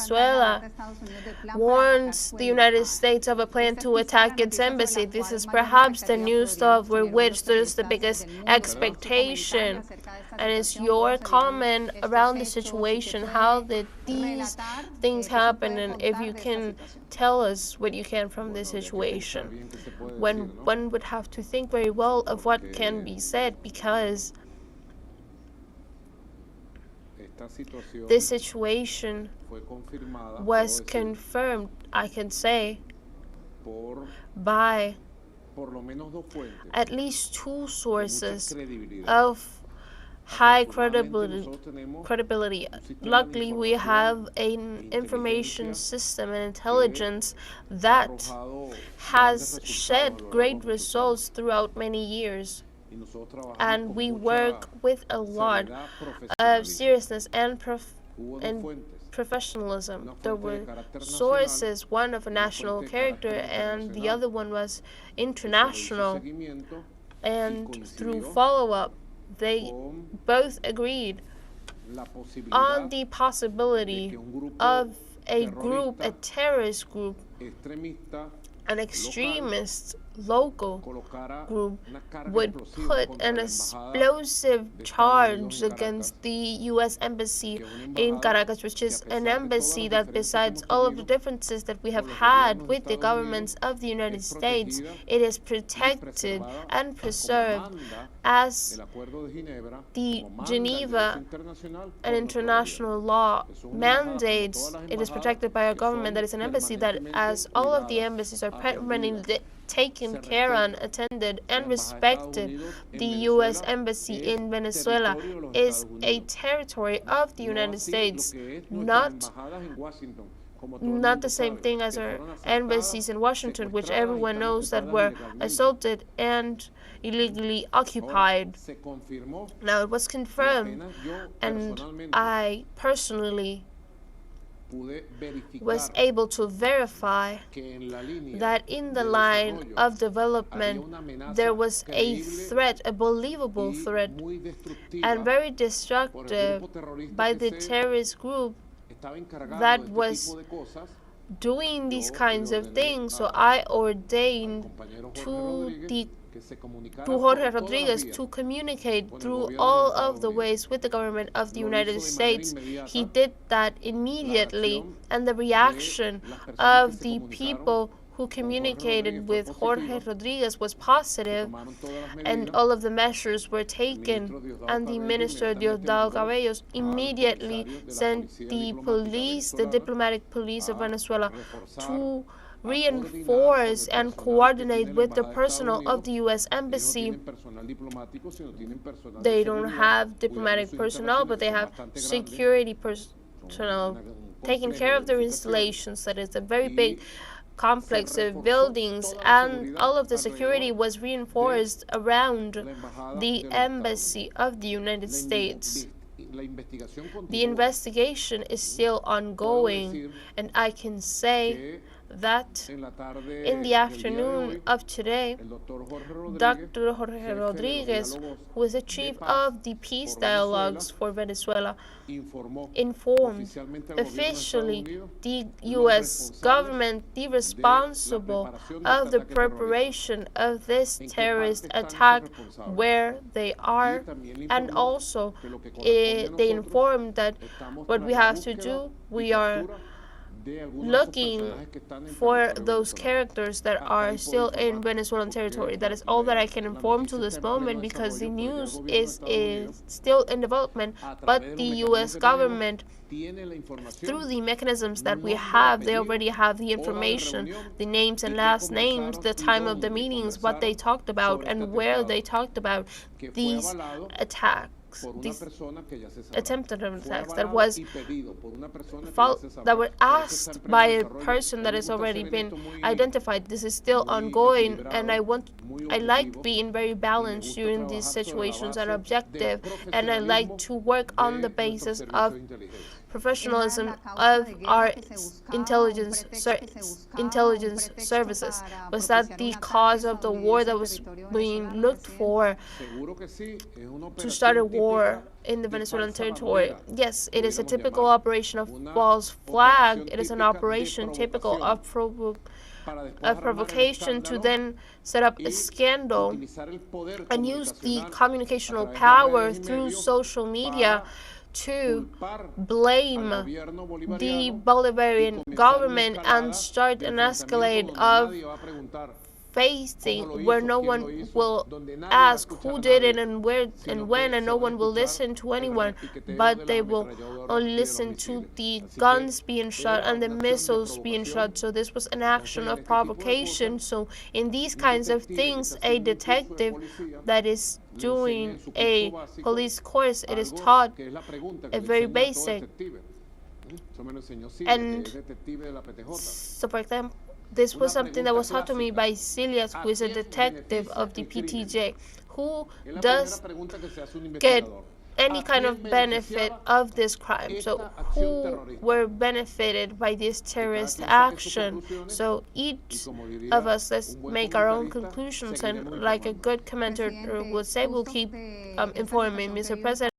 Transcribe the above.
Venezuela warns the United States of a plan to attack its embassy. This is perhaps the news over which there's the biggest expectation. And it's your comment around the situation. How did these things happen? And if you can tell us what you can from this situation. When one would have to think very well of what can be said, because this situation was confirmed, I can say, by at least two sources of high credibility. Luckily, we have an information system and intelligence that has shed great results throughout many years. And we work with a lot of seriousness and professionalism. There were sources, one of a national character and the other one was international. And through follow-up, they both agreed on the possibility of a group, a terrorist group, an extremist local group would put an explosive charge against the U.S. Embassy in Caracas, which is an embassy that, besides all of the differences that we have had with the governments of the United States, it is protected and preserved as the Geneva and international law mandates. It is protected by a government that is an embassy that, as all of the embassies are permanently taken care of, attended, and respected. The U.S. Embassy in Venezuela is a territory of the United States, not the same thing as our embassies in Washington, which everyone knows that were assaulted and illegally occupied. Now, it was confirmed, and I personally was able to verify that in the line of development there was a threat, a believable threat, and very destructive by the terrorist group that was doing these kinds of things. So I ordained to Jorge Rodriguez to communicate through all of the ways with the government of the United States. He did that immediately, and the reaction of the people who communicated with Jorge Rodriguez was positive, and all of the measures were taken, and the Minister Diosdado Cabellos immediately sent the police, the diplomatic police of Venezuela, to reinforce and coordinate with the personnel of the U.S. Embassy. They don't have diplomatic personnel, but they have security personnel taking care of their installations. That is a very big complex of buildings, and all of the security was reinforced around the Embassy of the United States. The investigation is still ongoing, and I can say that in the afternoon of today, Dr. Jorge Rodriguez, who is the chief of the peace dialogues for Venezuela, informed officially the U.S. government, the responsible of the preparation of this terrorist attack, where they are, and also they informed that what we have to do, we are looking for those characters that are still in Venezuelan territory. That is all that I can inform to this moment, because the news is still in development, but the U.S. government, through the mechanisms that we have, they already have the information, the names and last names, the time of the meetings, what they talked about, and where they talked about these attacks. These attempted attacks that were asked by a person that has already been identified. This is still ongoing, and I like being very balanced during these situations and objective, and I like to work on the basis of professionalism of our intelligence services. Was that the cause of the war that was being looked for to start a war in the Venezuelan territory? Yes, it is a typical operation of false flag. It is an operation typical of provocation to then set up a scandal and use the communicational power through social media to blame the Bolivarian government and start an escalade of facing where no one will ask who did it and where and when, and no one will listen to anyone, but they will only listen to the guns being shot and the missiles being shot. So this was an action of provocation. So in these kinds of things, a detective that is doing a police course, it is taught a very basic. And so, for example, this was something that was taught to me by Cilias, who is a detective of the PTJ, who does get any kind of benefit of this crime. So who were benefited by this terrorist action? So each of us, let's make our own conclusions, and like a good commentator would say, we'll keep informing Mr. President.